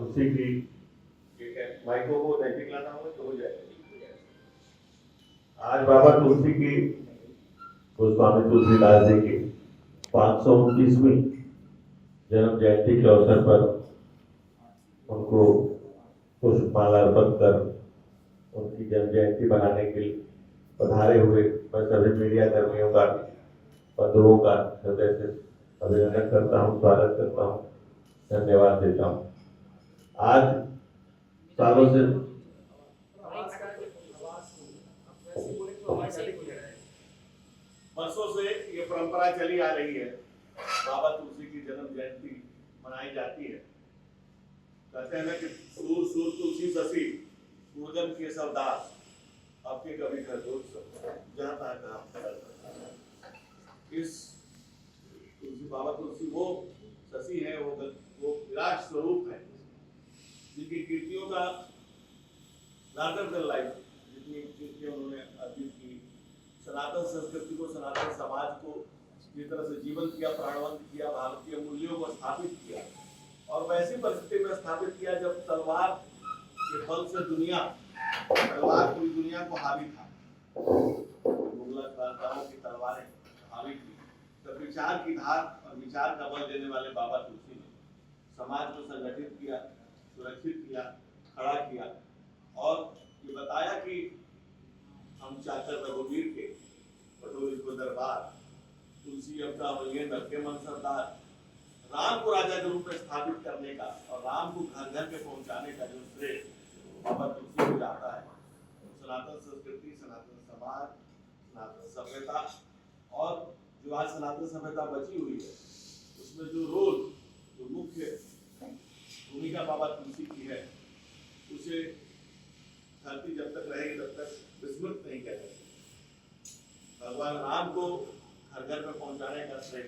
तुलसी की, ठीक है, माइको को नजदीक लाना होगा तो हो जाएगा। आज बाबा तुलसी की, गोस्वामी तुलसीदास जी की 529वीं जन्म जयंती के अवसर पर उनको पुष्पमाला अर्पण कर उनकी जन्म जयंती मनाने के लिए पधारे हुए मैं सभी मीडिया कर्मियों का, बंधुओं का हृदय से अभिनंदन करता हूँ, स्वागत करता हूँ, धन्यवाद देता हूँ। आज सालों से वर्षों से ये परंपरा चली आ रही है, बाबा तुलसी की जन्म जयंती मनाई जाती है। कहते हैं ना कि सूर सूर तुलसी शशि गुरजन के सब दास, आपके कभी घर दोस्त जहाँ तहाँ इस तुलसी, बाबा तुलसी वो शशि है, वो विराट स्वरूप है जिनकी कीर्तियों का लार्जर देन लाइफ, जितनी कीर्तियां उन्होंने अर्जित की, सनातन संस्कृति को, सनातन समाज को जिस तरह से जीवन किया, प्राणवंत किया, भारतीय मूल्यों को स्थापित किया, और वैसी परिस्थिति में स्थापित किया जब तलवार के बल से तलवार पूरी दुनिया को हावी था, मुगल राजाओं की तलवारें हावी थी, तब विचार की धार और विचार का बल देने वाले बाबा तुलसी ने समाज को संगठित किया, सुरक्षित किया, खड़ा किया, और ये बताया कि हम चाकर रघुवीर के पटोरी को दरबार, तुलसी अवता मलियन रखे मन सरदार, राम को राजा के रूप में स्थापित करने का और राम को घर घर पे पहुंचाने का जो श्रेय बाबा तुलसी को जाता है, सनातन संस्कृति, सनातन समाज, सनातन सभ्यता, और जो आज सनातन सभ्यता बची हुई है उसमें जो रोल, जो मुख्य भूमिका बाबा तुलसी की है, उसे धरती जब तक रहेगी तब तक विस्मृत नहीं कर सकते। भगवान राम को घर घर में पहुंचाने का श्रेय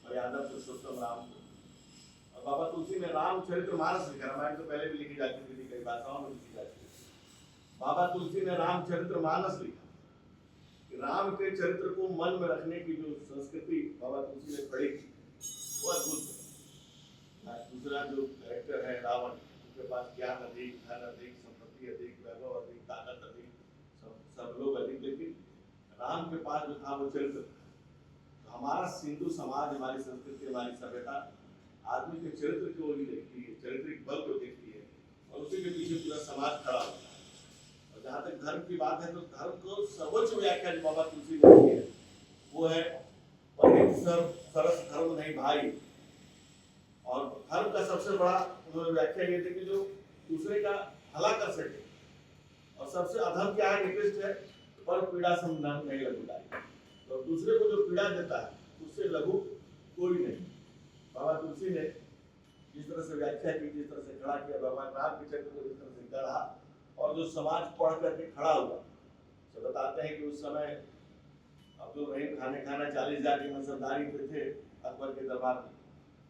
मर्यादा पुरुषोत्तम राम को, और बाबा तुलसी ने रामचरित्र मानस लिखा, रामायण तो पहले भी लिखी जाती थी, कई भाषाओं में लिखी जाती थी। बाबा तुलसी ने रामचरित्र मानस लिखा कि राम के चरित्र को मन में रखने की जो संस्कृति बाबा तुलसी ने खड़ी की वो अद्भुत है। दूसरा जो कैरेक्टर है रावण, उनके पास ज्ञान अधिक, धन अधिक, संपत्ति अधिक, वैभव अधिक, ताकत अधिक, सब लोग अधिक, लेकिन राम के पास जो था वो चरित्र। तो हमारा सिंधु समाज, हमारी संस्कृति, हमारी सभ्यता आदमी के चरित्र को ही देखती है, चारित्रिक बल को देखती है, और उसी के पीछे पूरा समाज खड़ा होता है। और जहाँ तक धर्म की बात है तो धर्म को सर्वोच्च व्याख्या जो बाबा तुलसी ने दी है वो है परहित सरस धर्म नहीं भाई। और धर्म का सबसे बड़ा उन्होंने व्याख्या ये थी कि जो दूसरे का भला कर सके, और सबसे अधम क्या है, निकृष्ट है, पर पीड़ा संधान नहीं लघुदाई। तो दूसरे को जो पीड़ा देता है उससे लघु कोई नहीं। बाबा तुलसी ने जिस तरह से व्याख्या की, जिस तरह से खड़ा किया, भगवान राम के चरित्र को जिस तरह से गढ़ा, और जो समाज पढ़ करके खड़ा हुआ, तो बताते हैं कि उस समय अब्दुल रहीम खाना 40,000 की मनसबदारी पे थे अकबर के दरबार में।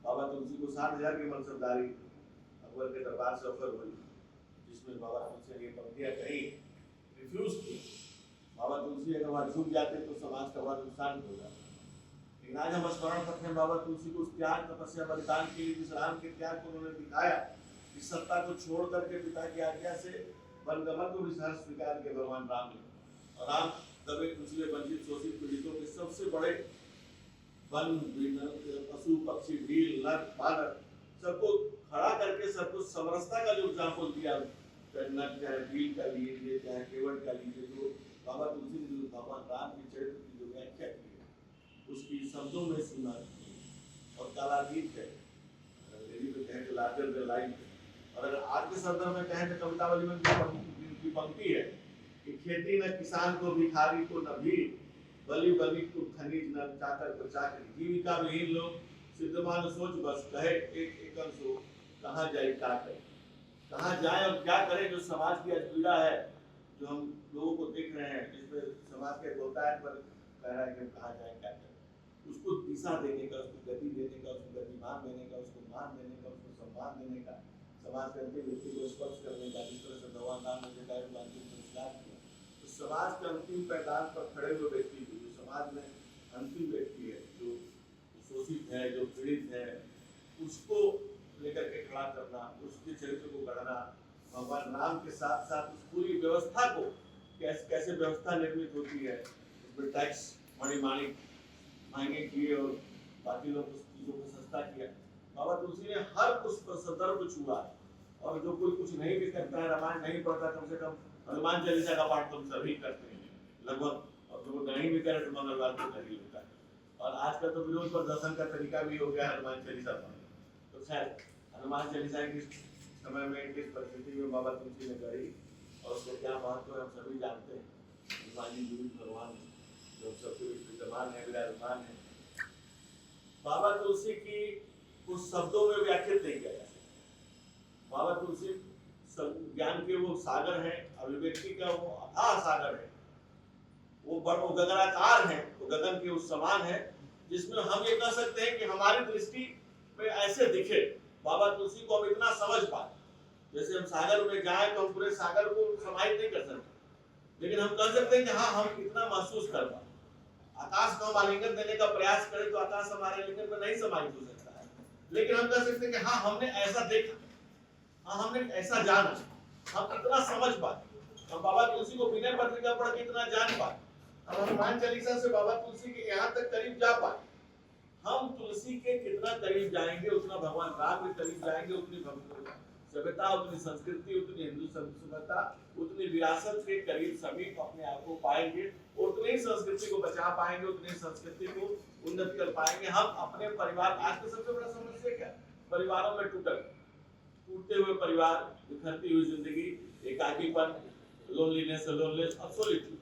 बाबा तुलसी को 60,000 की मनसबदारी अकबर के दरबार से ऑफर हुई, जिसमें बाबा तुलसी ने ये पंक्तियां कही, रिफ्यूज की। बाबा तुलसी अगर वहां झुक जाते तो समाज का बड़ा नुकसान होगा। लेकिन आज हम स्मरण करते हैं बाबा तुलसी को उस त्याग, तपस्या, बलिदान के लिए, जिस राम के त्याग को उन्होंने दिखाया, इस सत्ता को छोड़ करके पिता की आज्ञा से वनगमन को भी सहर्ष स्वीकार किया भगवान राम ने। और राम दबे कुचले वंचित शोषित पीड़ितों के सबसे बड़े वन, पशु पक्षी, भील, नर, बानर, सबको खड़ा करके सबको समरसता का जो एग्जाम्पल दिया, चाहे भील का लीजिए, चाहे केवट का लीजिए, जो बाबा तुलसी ने जो भगवान राम के चरित्र की जो व्याख्या की है उसकी शब्दों में सीमा और कालातीत है, अंग्रेजी में कहें तो लार्जर देन लाइफ। और अगर आज के संदर्भ में कहें तो कवितावली में की पंक्ति है कि खेती न किसान को, भिखारी को न भीड़, बलि बलि को खनिज, न चाकर को चाकरी, जीविका विहीन लोग सिद्धमान सोच बस, कहे एक एक अंशो कहाँ जाए क्या करे, कहाँ जाए और क्या करे। जो समाज की आज पीड़ा है, जो हम लोगों को देख रहे हैं, जिसमें समाज के बहुतायत पर कह रहा है कि कहाँ जाए क्या करे, उसको दिशा देने का, उसको गति देने का, उसको गतिमान देने का, उसको मान देने का, उसको सम्मान देने का, समाज के अंतिम व्यक्ति को स्पर्श करने का, जिस तरह से भगवान राम ने जटायु का अंतिम संस्कार किया, तो समाज के अंतिम पैदान पर खड़े हुए व्यक्ति को, जो समाज में अंतिम व्यक्ति है, जो शोषित है, जो पीड़ित है, उसको लेकर के खड़ा करना, उसके चरित्र भगवान राम के साथ साथ उस पूरी व्यवस्था को कैसे कैसे व्यवस्था निर्मित होती है, उसमें टैक्स मणिमाणिक महंगे किए और बाकी लोग उस चीजों को सस्ता किया। बाबा तुलसी ने हर उस पर संदर्भ छुआ, और जो कोई कुछ नहीं भी करता है, रामायण नहीं पढ़ता, कम से कम हनुमान चालीसा का पाठ तुम सभी करते हैं लगभग, और जो नहीं भी करे तो मंगलवार को कर ही लेता है। और आजकल तो विरोध प्रदर्शन का तरीका भी हो गया हनुमान चालीसा पर। तो खैर हनुमान चालीसा किस समय में किस परिस्थिति में बाबा तुलसी ने गढ़ी और उसका क्या महत्व है हम सभी जानते हैं। हनुमान जी जीवित भगवान जो सबके बीच विद्यमान है, विराजमान है। बाबा तुलसी की कुछ शब्दों में व्याख्यात नहीं किया जा सकता। बाबा तुलसी ज्ञान के वो सागर हैं, अभिव्यक्ति का वो अथाह सागर है, वो गगनाकार है, वो गगन के उस समान है, जिसमें हम ये कह सकते हैं कि हमारी दृष्टि में ऐसे दिखे बाबा तुलसी को हम इतना समझ पाए। जैसे हम सागर में जाए तो हम पूरे सागर को समाहित नहीं कर सकते, लेकिन हम कह सकते हैं कि हाँ हम इतना महसूस कर पाए। आकाश को हम आलिंगन देने का प्रयास करें तो आकाश हमारे आलिंगन में नहीं समाहित हो सकता है, लेकिन हम कह सकते हैं कि हाँ हमने ऐसा देखा, हाँ हमने ऐसा जाना, हम इतना समझ पाए। हम बाबा तुलसी को विनय पत्रिका पढ़ के इतना जान पाए, हम हनुमान चालीसा से बाबा तुलसी के यहाँ तक करीब जा पाए। हम तुलसी के कितना करीब जाएंगे उतना भगवान राम के करीब जाएंगे, उतनी सभ्यता, उतनी संस्कृति, उतनी हिंदू सभ्यता, उतनी विरासत के करीब समीप अपने आप को पाएंगे, उतनी संस्कृति को बचा पाएंगे, उतनी संस्कृति को उन्नत कर पाएंगे। हम अपने परिवार, आज का सबसे बड़ा समस्या क्या, परिवारों में टूटते हुए परिवार, बिखरती हुई जिंदगी, एकाकीपन, लोनलीनेस और सॉलिट्यूड,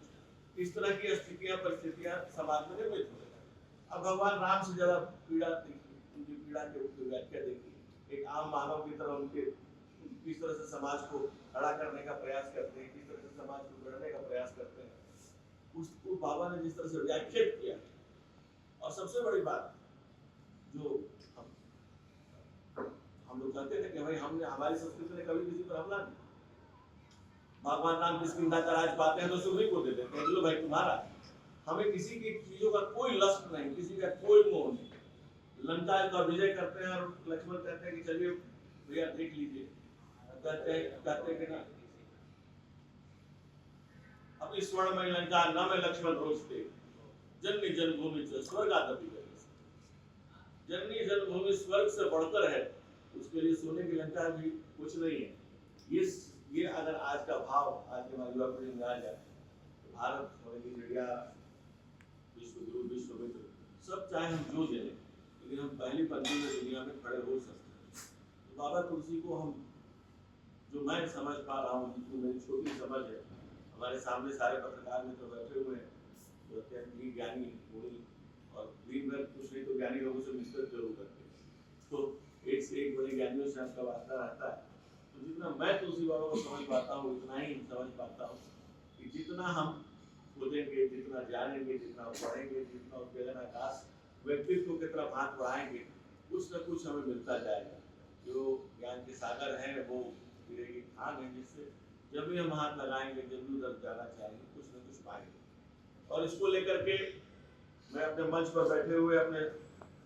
इस तरह की स्थितियां परिस्थितियां समाज में निर्मित हो रही है। अब भगवान राम से ज्यादा पीड़ा देखिए, उनकी पीड़ा के व्याख्या देखिए, एक आम मानव की तरह उनके किस तरह से समाज को खड़ा करने का प्रयास करते हैं, किस तरह से समाज को गढ़ने का प्रयास करते हैं, उसको बाबा ने जिस तरह से व्याख्यात किया। और सबसे बड़ी बात जो हम लोग कहते थे कि भाई हमने, हमारी संस्कृति ने कभी किसी पर हमला नहीं, भगवान राम किसकिंदा का राज पाते हैं तो सुग्रीव को दे देते हैं, लो भाई तुम्हारा। हमें किसी की चीजों का कोई लस्ट नहीं, किसी का कोई मोह नहीं। लंका का विजय करते हैं और लक्ष्मण कहते हैं कि चलिए भैया देख लीजिए, कहते हैं कि ना अपनी स्वर्णमय लंका न में लक्ष्मण रोजते, जननी जन्मभूमि स्वर्गादपि गए। जननी जन्मभूमि स्वर्ग से बढ़कर है, उसके लिए सोने की लंका भी कुछ नहीं है। ये अगर आज का भाव आज के हमारे युवा पीढ़ी में आ जाए तो भारत होने की चिड़िया, विश्व गुरु, विश्व मित्र, सब चाहे हम जो जले, लेकिन हम पहली पंक्ति में दुनिया में खड़े हो सकते हैं। तो बाबा तुलसी को हम, जो मैं समझ पा रहा हूँ, जितनी मेरी छोटी समझ है, हमारे सामने सारे पत्रकार मित्र बैठे हुए हैं जो अत्यंत ही ज्ञानी गुणी और दिन भर कुछ नहीं तो ज्ञानी लोगों से मिलकर जरूर करते हैं, तो एक से एक बड़े ज्ञानियों से आपका वास्ता रहता है। तो जितना मैं तुलसी बाबा को समझ पाता हूँ उतना ही समझ पाता हूँ कि जितना हम खोजेंगे, जितना जानेंगे, जितना पढ़ेंगे, जितना उस गगन आकाश व्यक्तित्व की तरफ हाथ बढ़ाएंगे, कुछ न कुछ हमें मिलता जाएगा। जो ज्ञान के सागर हैं वो गिरेगी खान है, जिससे जब भी हम हाथ लगाएंगे, जब भी उधर जाना चाहेंगे, कुछ न कुछ पाएंगे। और इसको लेकर के मैं अपने मंच पर बैठे हुए अपने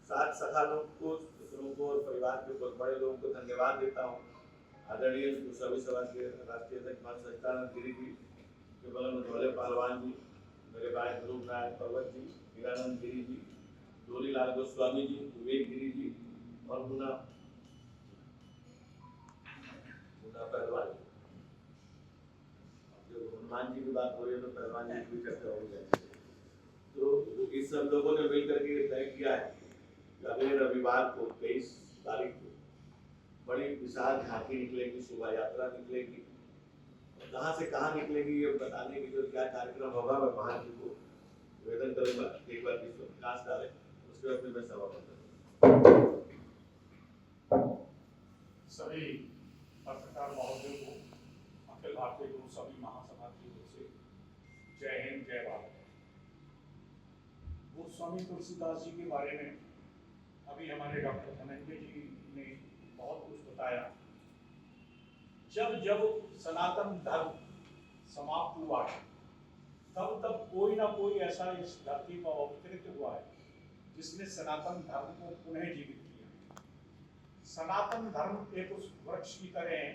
साथ सखा लोग को, मित्रों को और परिवार के बड़े लोगों को धन्यवाद देता हूँ। आदरणीय सभी सभा के राष्ट्रीय अध्यक्ष सच्चिदानंद गिरी जी के बगल में धोले पहलवान जी, मेरे भाई ध्रुव नारायण पर्वत जी, हीरानंद गिरी जी, डोलीलाल गोस्वामी जी, विवेक गिरी जी और मुन्ना पहलवान जी। जब हनुमान जी की बात हो रही है तो पहलवान जी की चर्चा हो जाएगी। तो इस सब लोगों ने मिलकर के तय किया है कि अगले रविवार को 23 तारीख को बड़ी विशाल झांकी निकलेगी, शोभा यात्रा निकलेगी। कहाँ से कहाँ निकलेगी ये बताने की जो क्या कार्यक्रम होगा, मैं महान जी को निवेदन करूंगा एक बार विश्व प्रकाश डाले, उसके बाद फिर मैं सभा बंद करूंगा। सभी पत्रकार महोदय को अखिल भारतीय गुरु सभी महासभा की ओर से जय हिंद, जय भारत। गोस्वामी तुलसीदास जी के बारे में अभी हमारे डॉक्टर धनंजय जी ने बहुत कुछ बताया। जब जब सनातन धर्म समाप्त हुआ है तब तब कोई ना कोई ऐसा इस धरती पर अवतरित हुआ है जिसने सनातन धर्म को पुनः जीवित किया। सनातन धर्म एक उस वृक्ष की तरह है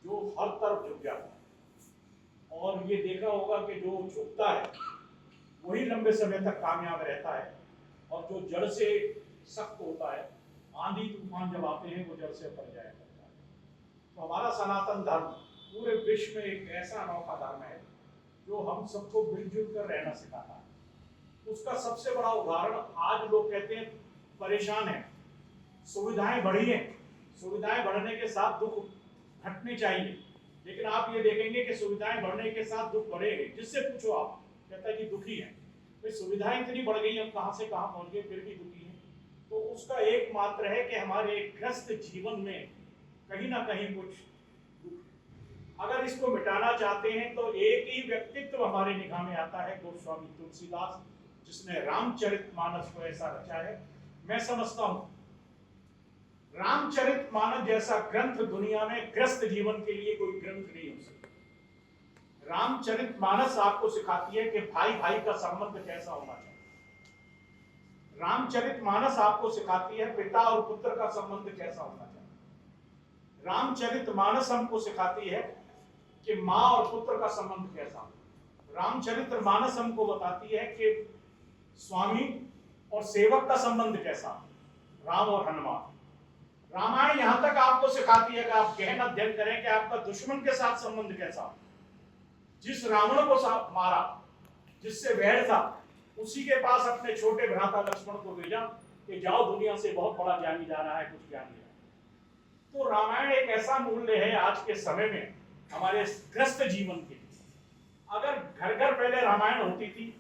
जो हर तरफ झुक जाता है, और ये देखा होगा कि जो झुकता है वही लंबे समय तक कामयाब रहता है, और जो जड़ से सख्त होता है, आंधी तूफान जब आते हैं वो जड़ से उतर जाया करता है। तो हमारा सनातन धर्म पूरे विश्व में एक ऐसा अनोखा धर्म है जो हम सबको मिलजुल कर रहना सिखाता है। उसका सबसे बड़ा उदाहरण, आज लोग कहते हैं परेशान है, सुविधाएं बढ़ी हैं, सुविधाएं बढ़ने के साथ दुख घटने चाहिए, लेकिन आप ये देखेंगे कि सुविधाएं बढ़ने के साथ दुख बढ़ेंगे। जिससे पूछो आप कहता है कि दुखी है, भाई सुविधाएं इतनी बढ़ गई, हम कहां से कहां पहुंच गए फिर भी दुखी है। तो उसका एकमात्र है कि हमारे ग्रस्त जीवन में कहीं ना कहीं कुछ दुख। अगर इसको मिटाना चाहते हैं तो एक ही व्यक्तित्व हमारे निगाह में आता है, गोस्वामी तुलसीदास, जिसने रामचरितमानस को ऐसा रचा है। मैं समझता हूं रामचरितमानस जैसा ग्रंथ दुनिया में ग्रस्त जीवन के लिए कोई ग्रंथ नहीं हो सकता। रामचरितमानस आपको सिखाती है कि भाई भाई का संबंध कैसा होना चाहिए। रामचरितमानस आपको सिखाती है पिता और पुत्र का संबंध कैसा होना चाहिए। रामचरितमानस हमको सिखाती है कि माँ और पुत्र का संबंध कैसा हो। रामचरितमानस हमको बताती है कि स्वामी और सेवक का संबंध कैसा हो, राम और हनुमान। रामायण यहां तक आपको सिखाती है कि आप गहन अध्ययन करें कि आपका दुश्मन के साथ संबंध कैसा हो। जिस रावण को मारा, जिससे वैर था, उसी के पास अपने छोटे भ्राता लक्ष्मण को भेजा कि जाओ, दुनिया से बहुत बड़ा ज्ञानी जा रहा है, कुछ ज्ञान ले। तो रामायण एक ऐसा मूल्य है आज के समय में हमारे ग्रस्त जीवन के लिए। अगर घर घर पहले रामायण होती थी,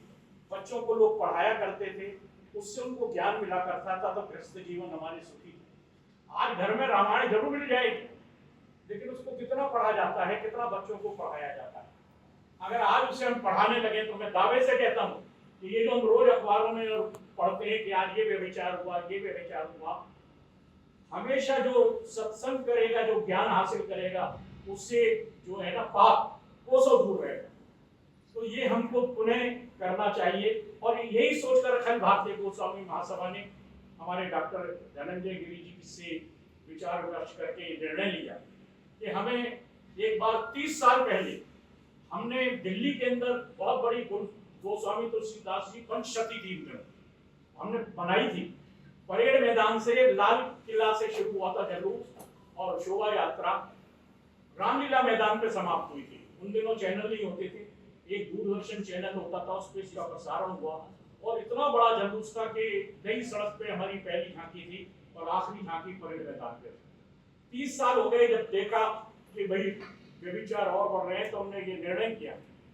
बच्चों को लोग पढ़ाया करते थे, उससे उनको ज्ञान मिला करता था, तो ग्रस्त जीवन हमारे सुखी थे। आज घर में रामायण जरूर मिल जाएगी, लेकिन उसको कितना पढ़ा जाता है, कितना बच्चों को पढ़ाया जाता है। अगर आज उसे हम पढ़ाने लगे तो मैं दावे से कहता हूँ कि ये जो हम रोज अखबारों में पढ़ते हैं कि आज ये व्यभिचार हुआ, ये व्यभिचार हुआ, हमेशा जो सत्संग करेगा, जो ज्ञान हासिल करेगा, उससे जो है ना पाप कोसों दूर रहेगा। तो ये हमको पुनः करना चाहिए, और यही सोचकर अखिल भारतीय गोस्वामी महासभा ने हमारे डॉक्टर धनंजय गिरि जी से विचार विमर्श करके निर्णय लिया कि हमें एक बार 30 साल पहले हमने दिल्ली के अंदर बहुत बड़ी गोस्वामी तुलसीदास जी पंचशती थी, हमने बनाई थी। परेड मैदान से, लाल किला से शुरू हुआ था जुलूस, और शोभा यात्रा रामलीला मैदान पे समाप्त हुई थी। उन दिनों चैनल नहीं होते थे, एक दूरदर्शन चैनल होता था, उस पर इसका प्रसारण हुआ, और इतना बड़ा जुलूस था कि नई सड़क पे हमारी पहली झांकी थी और आखिरी झांकी परेड मैदान पे। 30 साल हो गए जब देखा कि भाई व्यभिचार और बढ़ रहे हैं, तो हमने ये निर्णय किया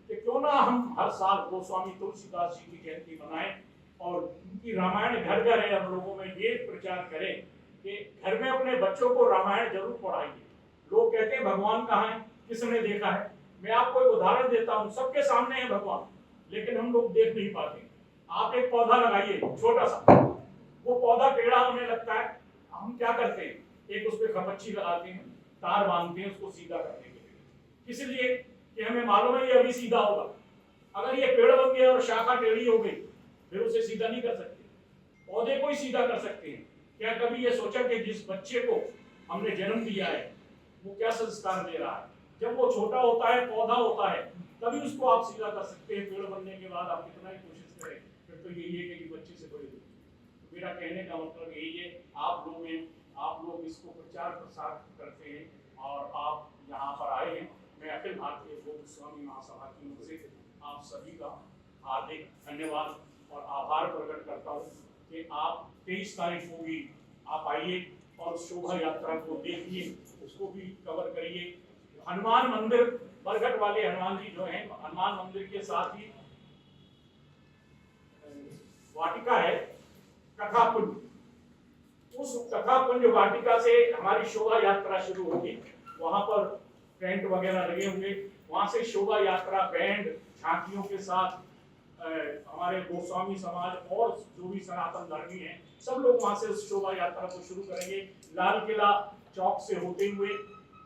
कि क्यों ना हम हर साल गोस्वामी तुलसीदास जी की जयंती मनाएं, और उनकी रामायण घर घर है, हम लोगों में ये प्रचार करें कि घर में अपने बच्चों को रामायण जरूर पढ़ाइए। लोग कहते हैं भगवान कहाँ है, किसने देखा है। मैं आपको एक उदाहरण देता हूँ, सबके सामने है भगवान, लेकिन हम लोग देख नहीं पाते। आप एक पौधा लगाइए छोटा सा, वो पौधा टेढ़ा होने लगता है, हम क्या करते हैं, एक उस पर खपच्ची लगाते हैं, तार बांधते हैं उसको सीधा करने के लिए, इसलिए कि हमें मालूम है ये अभी सीधा होगा। अगर ये पेड़ बन गया और शाखा टेढ़ी हो गई, फिर उसे सीधा नहीं कर सकते। पौधे को ही सीधा कर सकते हैं। क्या कभी ये सोचा कि जिस बच्चे को हमने जन्म दिया है वो क्या संस्कार दे रहा है? जब वो छोटा होता है, पौधा होता है, तभी उसको आप सीधा कर सकते हैं। पेड़ बनने के बाद आप कितना ही कोशिश करें, फिर तो यही है कि बच्चे से बड़ी। तो मेरा कहने का मतलब यही है, आप लोग हैं, आप लोग इसको प्रचार प्रसार करते हैं, और आप यहाँ पर आए हैं। मैं अखिल भारतीय गोस्वामी महासभा की ओर से आप सभी का हार्दिक धन्यवाद और आभार प्रकट करता हूँ कि आप 23 तारीख को भी आप आइए और शोभा यात्रा को देखिए, उसको भी कवर करिए। हनुमान मंदिर, बरगढ़ वाले हनुमान जी जो हैं, हनुमान मंदिर के साथ ही वाटिका है, कथापुंज। उस कथापुंज वाटिका से हमारी शोभा यात्रा शुरू होगी। वहां पर टेंट वगैरह लगे होंगे, वहां से शोभा यात्रा बैंड झांकियों के साथ हमारे गोस्वामी समाज और जो भी सनातन धर्मी हैं, सब लोग वहां से उस शोभा यात्रा को शुरू करेंगे। लाल किला चौक से होते हुए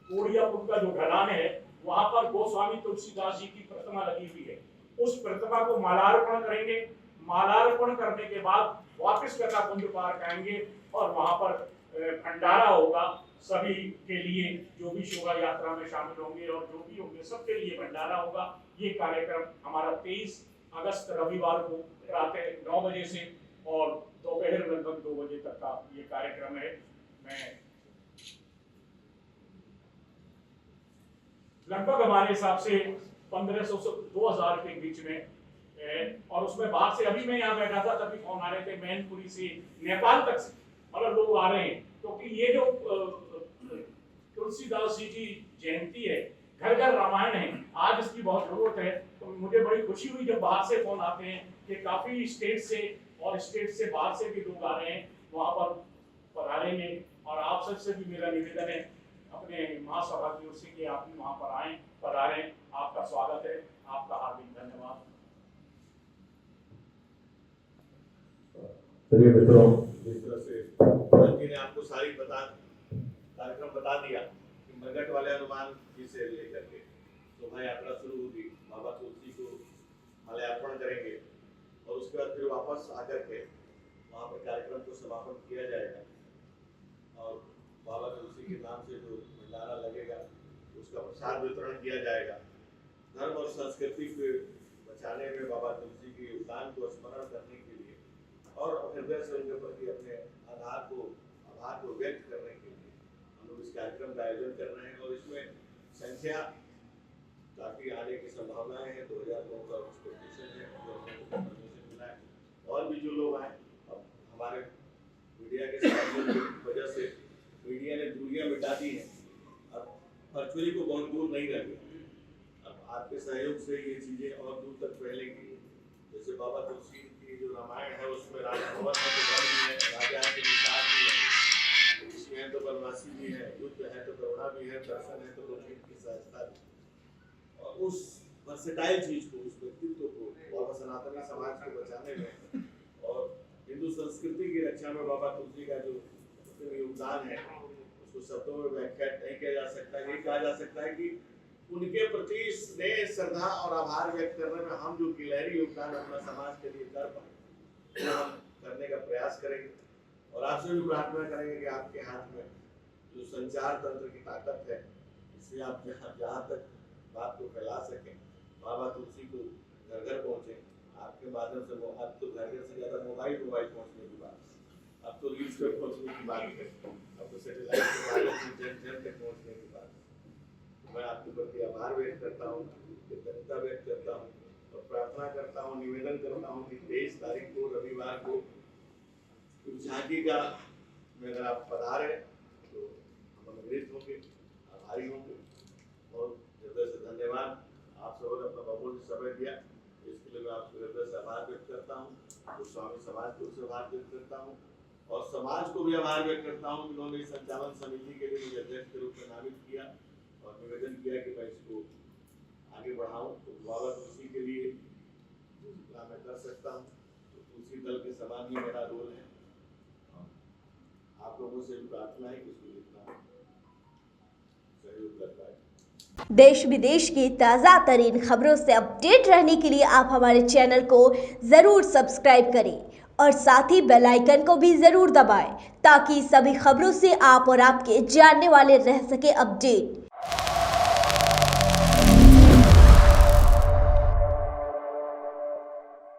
कोड़िया पुल का जो ढलान है, वहां पर गोस्वामी तुलसीदास जी की प्रतिमा लगी हुई है। उस प्रतिमा को मालार्पण करेंगे। मालार्पण करने के बाद वापस कथापुंज पार्क आएंगे और वहां पर भंडारा होगा सभी के लिए, जो भी शोभा यात्रा में शामिल होंगे और जो भी होंगे सबके लिए भंडारा होगा। ये कार्यक्रम हमारा 23 अगस्त रविवार को प्रातः 9 बजे से और दोपहर लगभग 2 बजे तक का ये कार्यक्रम है। मैं लगभग हमारे हिसाब से 1500 से 2000 के बीच में और उसमें बाहर से, अभी मैं यहाँ बैठा था तभी फोन आ रहे थे मैनपुरी से, नेपाल तक से मतलब लोग आ रहे हैं, क्योंकि ये जो तुलसीदास जी जयंती है, घर घर रामायण है, आज इसकी बहुत जरूरत है। तो मुझे बड़ी खुशी हुई जब बाहर से फोन आते हैं कि काफी स्टेट से और स्टेट से बाहर से भी लोग आ रहे हैं, वहां पर पधारेंगे। और आप सबसे भी मेरा निवेदन है अपने महासभा की ओर से कि आप भी वहां पर आए, पधारें, आपका स्वागत है, आपका हार्दिक धन्यवाद। चलिए मित्रों, जिस तरह से भगत जी ने आपको सारी कार्यक्रम बता दिया कि मरघट वाले हनुमान जी से लेकर के शोभा यात्रा शुरू होगी, बाबा तुलसी को माल्यार्पण करेंगे और उसके बाद फिर वापस आकर के वहाँ पर कार्यक्रम को समापन किया जाएगा और बाबा तुलसी के नाम से जो भंडारा लगेगा उसका प्रसाद वितरण किया जाएगा। धर्म और संस्कृति को बचाने में बाबा तुलसी के योगदान को स्मरण करने के लिए और हृदय से उनके प्रति अपने आभार को व्यक्त करने के लिए हम लोग इस कार्यक्रम का आयोजन कर रहे हैं और इसमें संख्या काफी आने की संभावनाएं हैं। 2000 लोगों का एक्सपेक्टेशन है, परमिशन मिला है और भी जो लोग आए। अब हमारे मीडिया के सहयोग की वजह से मीडिया ने दूरियां मिटा दी हैं, अब वर्चुअली को बहुत दूर नहीं रह गए। अब आपके सहयोग से ये चीजें और दूर तक फैलेंगी। जैसे बाबा तुलसी की जो रामायण है उसमें राजभवन है तो वन भी है, राजा है तो विचार भी है, ऋषि है तो वनवासी भी है, युद्ध है तो करुणा भी है, दर्शन है तो लोगों की सहजता भी। और उस वर्सेटाइल चीज को, उस व्यक्तित्व को बाबा सनातनी समाज को बचाने में और हिंदू संस्कृति की रक्षा में बाबा तुलसी का जो योगदान है उसको शब्दों में व्याख्या नहीं किया जा सकता। ये कहा जा सकता है कि उनके प्रति स्नेह, श्रद्धा और आभार व्यक्त करने में हम जो गिलहरी योगदान अपना समाज के लिए कर पाए वो हम करने का प्रयास करेंगे और आपसे भी प्रार्थना करेंगे कि आपके हाथ में जो संचार तंत्र की ताकत है इससे आप जहाँ तक बात को फैला सकें, बाबा तुलसी को घर घर पहुँचे। आपके माध्यम से अब तो घर घर से ज़्यादा मोबाइल पहुँचने की बात, अब तो रील्स पे पहुँचने की बात है, अब तो सैटेलाइट के माध्यम से जन तक पहुँचने की बात है। मैं आपके प्रति आभार व्यक्त करता हूँ, कृतज्ञता व्यक्त करता हूँ और प्रार्थना करता हूँ, निवेदन करता हूँ कि 23 तारीख को रविवार को झांकी का में अगर आप पधारे तो हम अनुग्रहित होंगे, आभारी होंगे और हृदय से धन्यवाद। आप सब ने अपना बहुमूल्य समय दिया, इसके लिए मैं आपके हृदय से आभार व्यक्त करता हूँ। गोस्वामी समाज को भी आभार व्यक्त करता हूँ और समाज को भी आभार व्यक्त करता हूँ कि उन्होंने संचालन समिति के लिए मुझे अध्यक्ष के रूप में नामित किया और निवेदन किया कि मैं इसको आगे बढ़ाऊं। तो बाबा तुलसी के लिए जितना मैं कर सकता हूँ तो तुलसी दल के समान ही मेरा रोल है। आप लोगों से भी प्रार्थना है कि इसको जितना सहयोग कर पाए। देश विदेश की ताज़ा तरीन खबरों से अपडेट रहने के लिए आप हमारे चैनल को ज़रूर सब्सक्राइब करें और साथ ही बेल आइकन को भी ज़रूर दबाएं ताकि सभी खबरों से आप और आपके जानने वाले रह सके अपडेट।